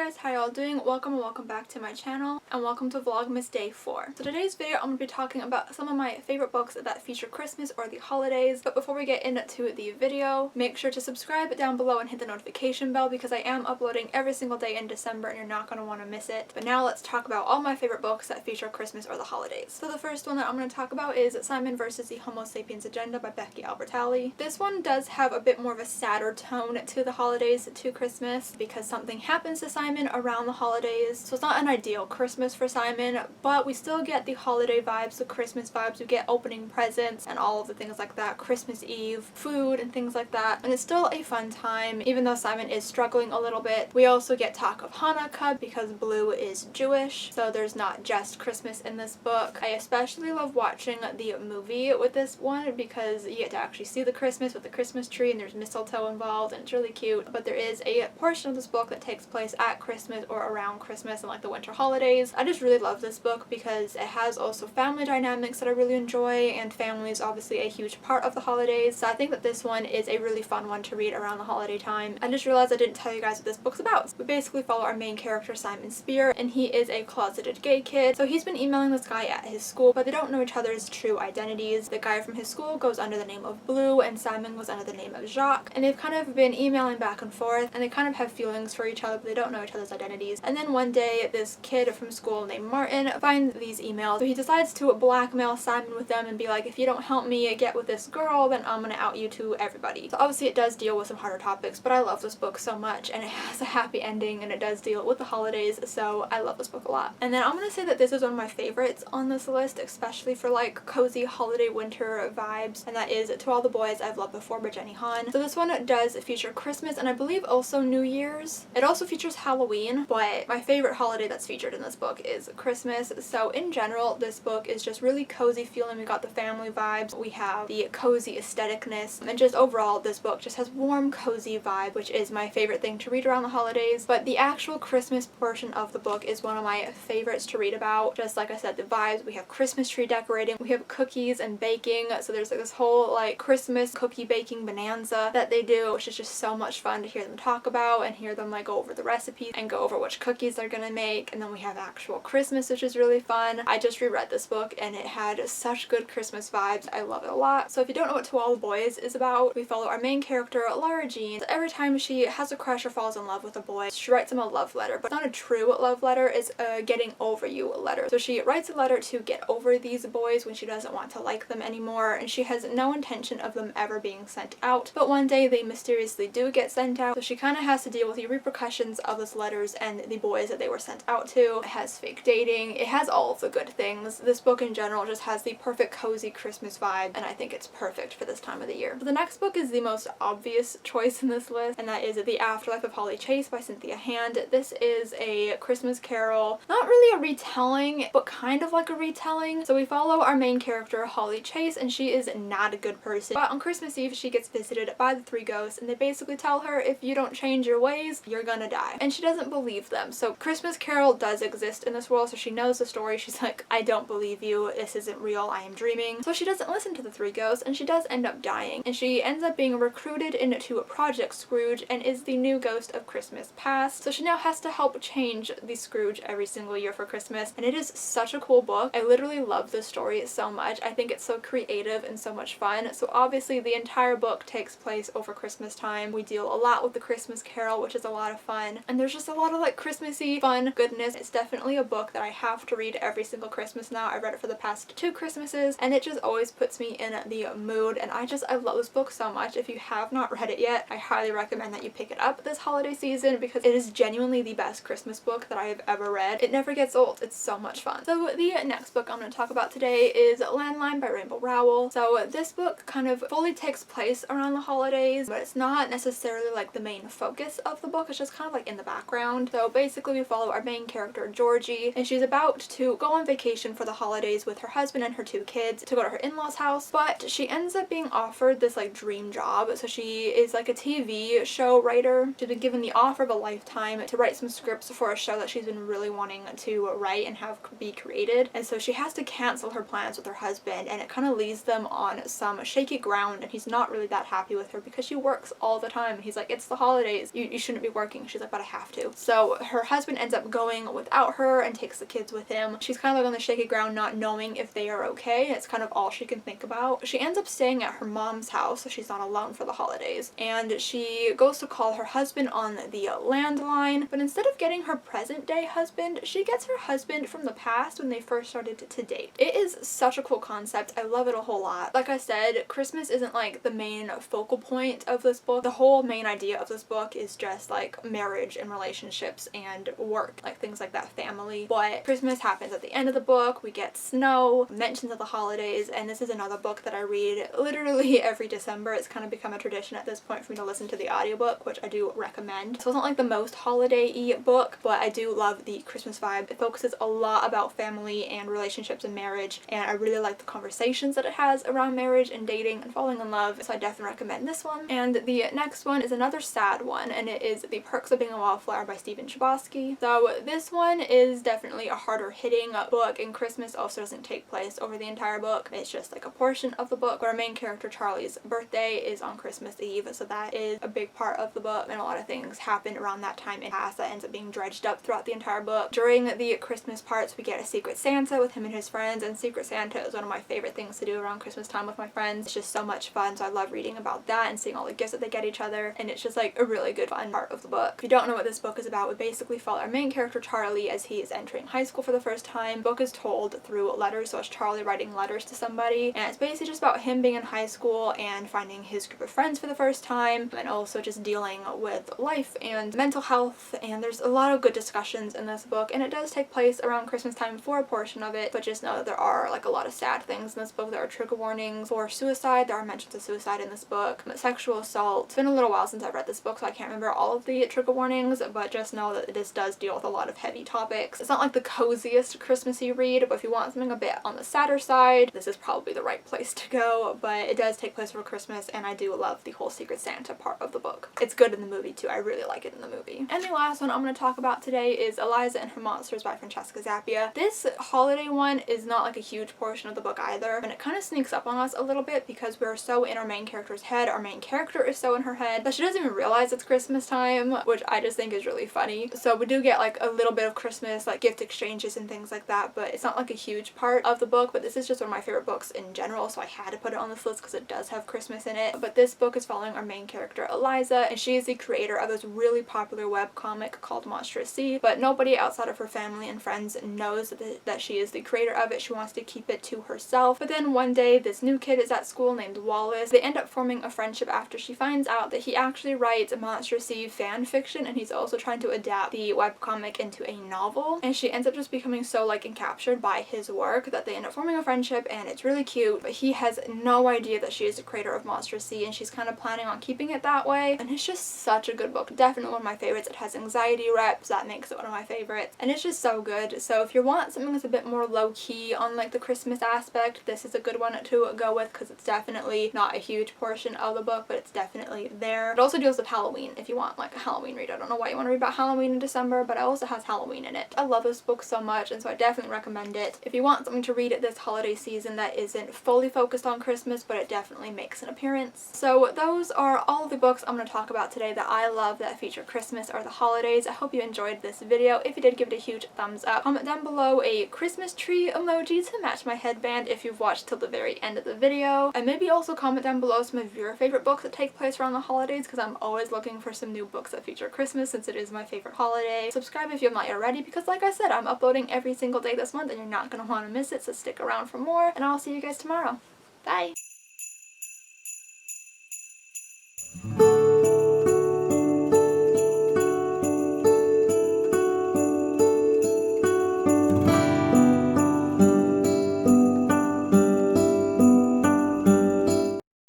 guys, how y'all doing? Welcome and welcome back to my channel, and welcome to Vlogmas Day 4. So today's video I'm going to be talking about some of my favorite books that feature Christmas or the holidays, but before we get into the video, make sure to subscribe down below and hit the notification bell because I am uploading every single day in December and you're not going to want to miss it. But now let's talk about all my favorite books that feature Christmas or the holidays. So the first one that I'm going to talk about is Simon vs. the Homo Sapiens Agenda by Becky Albertalli. This one does have a bit more of a sadder tone to the holidays, to Christmas, because something happens to Simon around the holidays. So it's not an ideal Christmas for Simon, but we still get the holiday vibes, the Christmas vibes. We get opening presents and all of the things like that, Christmas Eve, food and things like that. And it's still a fun time, even though Simon is struggling a little bit. We also get talk of Hanukkah because Blue is Jewish, so there's not just Christmas in this book. I especially love watching the movie with this one because you get to actually see the Christmas with the Christmas tree and there's mistletoe involved and it's really cute. But there is a portion of this book that takes place at Christmas or around Christmas and like the winter holidays. I just really love this book because it has also family dynamics that I really enjoy, and family is obviously a huge part of the holidays. So I think that this one is a really fun one to read around the holiday time. I just realized I didn't tell you guys what this book's about. We basically follow our main character Simon Spear, and he is a closeted gay kid. So he's been emailing this guy at his school, but they don't know each other's true identities. The guy from his school goes under the name of Blue and Simon goes under the name of Jacques, and they've kind of been emailing back and forth and they kind of have feelings for each other, but they don't know each other's identities. And then one day this kid from school named Martin finds these emails, so he decides to blackmail Simon with them and be like, if you don't help me get with this girl, then I'm gonna out you to everybody. So obviously it does deal with some harder topics, but I love this book so much and it has a happy ending and it does deal with the holidays, so I love this book a lot. And then I'm gonna say that this is one of my favorites on this list, especially for like cozy holiday winter vibes, and that is To All the Boys I've Loved Before by Jenny Han. So this one does feature Christmas and I believe also New Year's. It also features Halloween, but my favorite holiday that's featured in this book is Christmas. So in general, this book is just really cozy feeling. We got the family vibes, we have the cozy aestheticness, and just overall this book just has warm, cozy vibe, which is my favorite thing to read around the holidays. But the actual Christmas portion of the book is one of my favorites to read about. Just like I said, the vibes, we have Christmas tree decorating, we have cookies and baking, so there's like this whole like Christmas cookie baking bonanza that they do, which is just so much fun to hear them talk about and hear them like go over the recipes and go over which cookies they're gonna make. And then we have actual Christmas, which is really fun. I just reread this book and it had such good Christmas vibes. I love it a lot. So if you don't know what To All the Boys is about, we follow our main character Laura Jean. So every time she has a crush or falls in love with a boy, she writes him a love letter, but not a true love letter, it's a getting over you letter. So she writes a letter to get over these boys when she doesn't want to like them anymore, and she has no intention of them ever being sent out. But one day they mysteriously do get sent out, so she kind of has to deal with the repercussions of those letters and the boys that they were sent out to. It has fake dating, it has all of the good things. This book in general just has the perfect cozy Christmas vibe, and I think it's perfect for this time of the year. So the next book is the most obvious choice in this list, and that is The Afterlife of Holly Chase by Cynthia Hand. This is a Christmas carol, not really a retelling, but kind of like a retelling. So we follow our main character Holly Chase, and she is not a good person, but on Christmas Eve she gets visited by the three ghosts, and they basically tell her if you don't change your ways, you're gonna die. And she doesn't believe them. So Christmas carol does exist in this world, so she knows the story. She's like, I don't believe you, this isn't real, I am dreaming. So she doesn't listen to the three ghosts, and she does end up dying, and she ends up being recruited into Project Scrooge and is the new ghost of Christmas past. So she now has to help change the Scrooge every single year for Christmas, and it is such a cool book. I literally love this story so much. I think it's so creative and so much fun. So obviously the entire book takes place over Christmas time. We deal a lot with the Christmas carol, which is a lot of fun, and there's just a lot of like Christmassy fun goodness. It's definitely a book that I have to read every single Christmas now. I've read it for the past 2 Christmases and it just always puts me in the mood, and I love this book so much. If you have not read it yet, I highly recommend that you pick it up this holiday season because it is genuinely the best Christmas book that I have ever read. It never gets old. It's so much fun. So the next book I'm going to talk about today is Landline by Rainbow Rowell. So this book kind of fully takes place around the holidays, but it's not necessarily like the main focus of the book. It's just kind of like in the background. So basically we follow our main character Georgie, and she's about to go on vacation for the holidays with her husband and her 2 kids to go to her in-laws house, but she ends up being offered this like dream job. So she is like a TV show writer. She's been given the offer of a lifetime to write some scripts for a show that she's been really wanting to write and have be created, and so she has to cancel her plans with her husband, and it kind of leaves them on some shaky ground, and he's not really that happy with her because she works all the time, and he's like, it's the holidays, you shouldn't be working. She's like, but I have to. So her husband ends up going without her and takes the kids with him. She's kind of like on the shaky ground, not knowing if they are okay. It's kind of all she can think about. She ends up staying at her mom's house so she's not alone for the holidays, and she goes to call her husband on the landline, but instead of getting her present day husband, she gets her husband from the past when they first started to date. It is such a cool concept. I love it a whole lot. Like I said, Christmas isn't like the main focal point of this book. The whole main idea of this book is just like marriage and relationships and work, like things like that, family. But Christmas happens at the end of the book. We get snow, mentions of the holidays, and this is another book that I read literally every December. It's kind of become a tradition at this point for me to listen to the audiobook, which I do recommend. So it's not like the most holiday-y book, but I do love the Christmas vibe. It focuses a lot about family and relationships and marriage, and I really like the conversations that it has around marriage and dating and falling in love, so I definitely recommend this one. And the next one is another sad one, and it is The Perks of Being a Wildflower by Stephen Chbosky. So this one is definitely a harder hitting book, and Christmas also doesn't take place over the entire book. It's just like a portion of the book. Our main character Charlie's birthday is on Christmas Eve, so that is a big part of the book, and a lot of things happen around that time in past that ends up being dredged up throughout the entire book. During the Christmas parts, we get a Secret Santa with him and his friends, and Secret Santa is one of my favorite things to do around Christmas time with my friends. It's just so much fun, so I love reading about that and seeing all the gifts that they get each other, and it's just like a really good fun part of the book. If you don't know what this book is about, we basically follow our main character Charlie as he is entering high school for the first time. The book is told through letters, so it's Charlie writing letters to somebody, and it's basically just about him being in high school and finding his group of friends for the first time, and also just dealing with life and mental health. And there's a lot of good discussions in this book, and it does take place around Christmas time for a portion of it, but just know that there are like a lot of sad things in this book. There are trigger warnings for suicide, there are mentions of suicide in this book, sexual assault. It's been a little while since I've read this book, so I can't remember all of the trigger warnings, but just know that this does deal with a lot of heavy topics. It's not like the coziest Christmassy read, but if you want something a bit on the sadder side, this is probably the right place to go. But it does take place for Christmas, and I do love the whole Secret Santa part of the book. It's good in the movie too. I really like it in the movie. And the last one I'm going to talk about today is Eliza and Her Monsters by Francesca Zappia. This holiday one is not like a huge portion of the book either, and it kind of sneaks up on us a little bit because we're so in our main character's head. Our main character is so in her head that she doesn't even realize it's Christmas time, which I just think is really funny. So we do get like a little bit of Christmas, like gift exchanges and things like that, but it's not like a huge part of the book. But this is just one of my favorite books in general, so I had to put it on this list because it does have Christmas in it. But this book is following our main character Eliza, and she is the creator of this really popular webcomic called Monstrous Sea, but nobody outside of her family and friends knows that she is the creator of it. She wants to keep it to herself. But then one day this new kid is at school named Wallace. They end up forming a friendship after she finds out that he actually writes Monstrous Sea fan fiction, and he's also trying to adapt the webcomic into a novel, and she ends up just becoming so like encaptured by his work that they end up forming a friendship, and it's really cute. But he has no idea that she is the creator of Monstrous Sea, and she's kind of planning on keeping it that way, and it's just such a good book. Definitely one of my favorites. It has anxiety reps, that makes it one of my favorites, and it's just so good. So if you want something that's a bit more low-key on like the Christmas aspect, this is a good one to go with because it's definitely not a huge portion of the book, but it's definitely there. It also deals with Halloween if you want like a Halloween read. I don't know why you want to read about Halloween in December, but it also has Halloween in it. I love this book so much, and so I definitely recommend it if you want something to read at this holiday season that isn't fully focused on Christmas, but it definitely makes an appearance. So those are all of the books I'm going to talk about today that I love that feature Christmas or the holidays. I hope you enjoyed this video. If you did, give it a huge thumbs up. Comment down below a Christmas tree emoji to match my headband if you've watched till the very end of the video. And maybe also comment down below some of your favorite books that take place around the holidays, because I'm always looking for some new books that feature Christmas since it is my favorite holiday. Subscribe if you have not yet already, because like I said, I'm uploading every single day this month and you're not going to want to miss it, so stick around for more, and I'll see you guys tomorrow. Bye!